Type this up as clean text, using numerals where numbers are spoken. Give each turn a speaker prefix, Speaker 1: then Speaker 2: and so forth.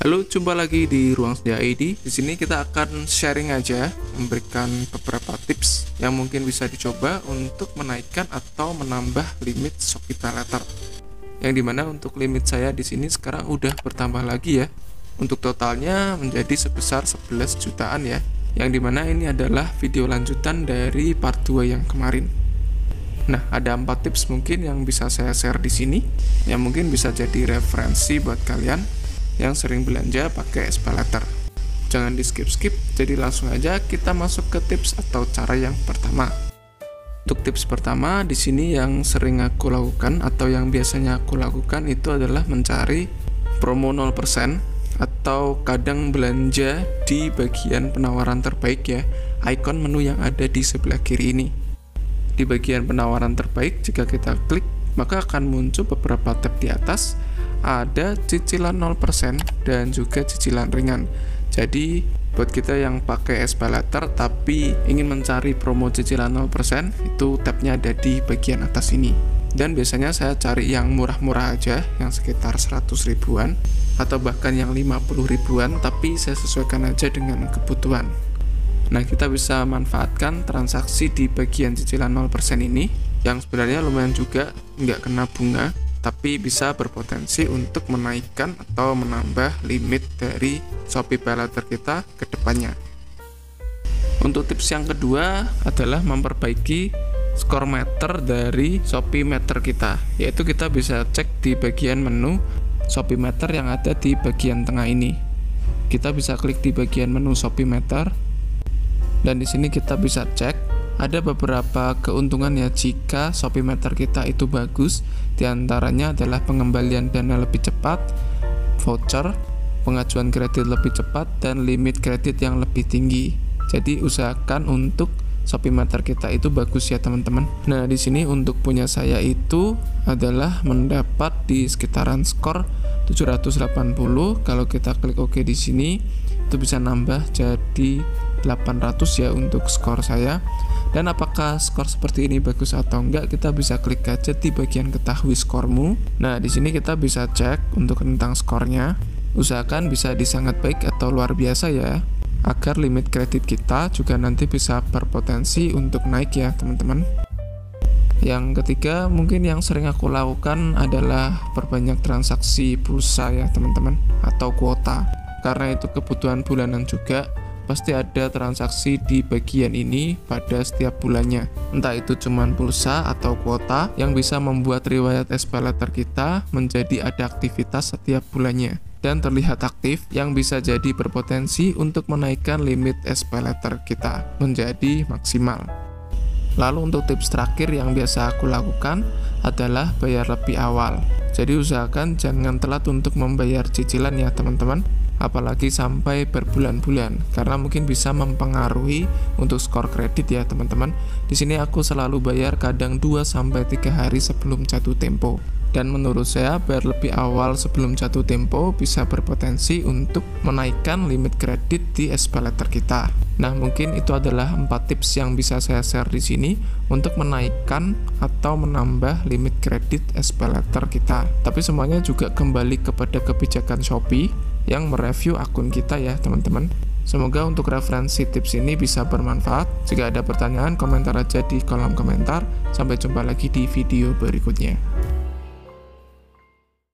Speaker 1: Halo, jumpa lagi di Ruang Sedia ID. Di sini kita akan sharing aja, memberikan beberapa tips yang mungkin bisa dicoba untuk menaikkan atau menambah limit Shopee PayLater. Yang dimana untuk limit saya di sini sekarang udah bertambah lagi ya. Untuk totalnya menjadi sebesar 11 jutaan ya. Yang dimana ini adalah video lanjutan dari part 2 yang kemarin. Nah, ada 4 tips mungkin yang bisa saya share di sini, yang mungkin bisa jadi referensi buat kalian yang sering belanja pakai SPayLater. Jangan di skip-skip, jadi langsung aja kita masuk ke tips atau cara yang pertama. Untuk tips pertama di sini yang sering aku lakukan atau yang biasanya aku lakukan itu adalah mencari promo 0% atau kadang belanja di bagian penawaran terbaik ya, ikon menu yang ada di sebelah kiri ini. Di bagian penawaran terbaik, jika kita klik, maka akan muncul beberapa tab di atas, ada cicilan 0% dan juga cicilan ringan. Jadi buat kita yang pakai SPayLater tapi ingin mencari promo cicilan 0%, itu tabnya ada di bagian atas ini. Dan biasanya saya cari yang murah-murah aja, yang sekitar 100 ribuan atau bahkan yang 50 ribuan, tapi saya sesuaikan aja dengan kebutuhan. Nah, kita bisa manfaatkan transaksi di bagian cicilan 0% ini yang sebenarnya lumayan juga, nggak kena bunga, tapi bisa berpotensi untuk menaikkan atau menambah limit dari Shopee PayLater kita ke depannya. Untuk tips yang kedua adalah memperbaiki skor meter dari Shopee Meter kita, yaitu kita bisa cek di bagian menu Shopee Meter yang ada di bagian tengah ini. Kita bisa klik di bagian menu Shopee Meter, dan di sini kita bisa cek ada beberapa keuntungan ya jika Shopee Meter kita itu bagus. Di antaranya adalah pengembalian dana lebih cepat, voucher, pengajuan kredit lebih cepat, dan limit kredit yang lebih tinggi. Jadi usahakan untuk Shopee Meter kita itu bagus ya teman-teman. Nah, di sini untuk punya saya itu adalah mendapat di sekitaran skor 780. Kalau kita klik OK di sini, itu bisa nambah jadi 800 ya untuk skor saya. Dan apakah skor seperti ini bagus atau enggak, kita bisa klik aja di bagian ketahui skormu. Nah, di sini kita bisa cek untuk tentang skornya. Usahakan bisa di sangat baik atau luar biasa ya, agar limit kredit kita juga nanti bisa berpotensi untuk naik ya teman-teman. Yang ketiga mungkin yang sering aku lakukan adalah perbanyak transaksi pulsa ya teman-teman, atau kuota. Karena itu kebutuhan bulanan juga, pasti ada transaksi di bagian ini pada setiap bulannya. Entah itu cuman pulsa atau kuota yang bisa membuat riwayat SPayLater kita menjadi ada aktivitas setiap bulannya dan terlihat aktif, yang bisa jadi berpotensi untuk menaikkan limit SPayLater kita menjadi maksimal. Lalu untuk tips terakhir yang biasa aku lakukan adalah bayar lebih awal. Jadi usahakan jangan telat untuk membayar cicilan ya teman-teman, apalagi sampai berbulan-bulan, karena mungkin bisa mempengaruhi untuk skor kredit ya teman-teman. Di sini aku selalu bayar kadang 2-3 hari sebelum jatuh tempo. Dan menurut saya bayar lebih awal sebelum jatuh tempo bisa berpotensi untuk menaikkan limit kredit di SPayLater kita. Nah, mungkin itu adalah 4 tips yang bisa saya share di sini untuk menaikkan atau menambah limit kredit SPayLater kita. Tapi semuanya juga kembali kepada kebijakan Shopee yang mereview akun kita ya teman-teman. Semoga untuk referensi tips ini bisa bermanfaat. Jika ada pertanyaan, komentar aja di kolom komentar. Sampai jumpa lagi di video berikutnya.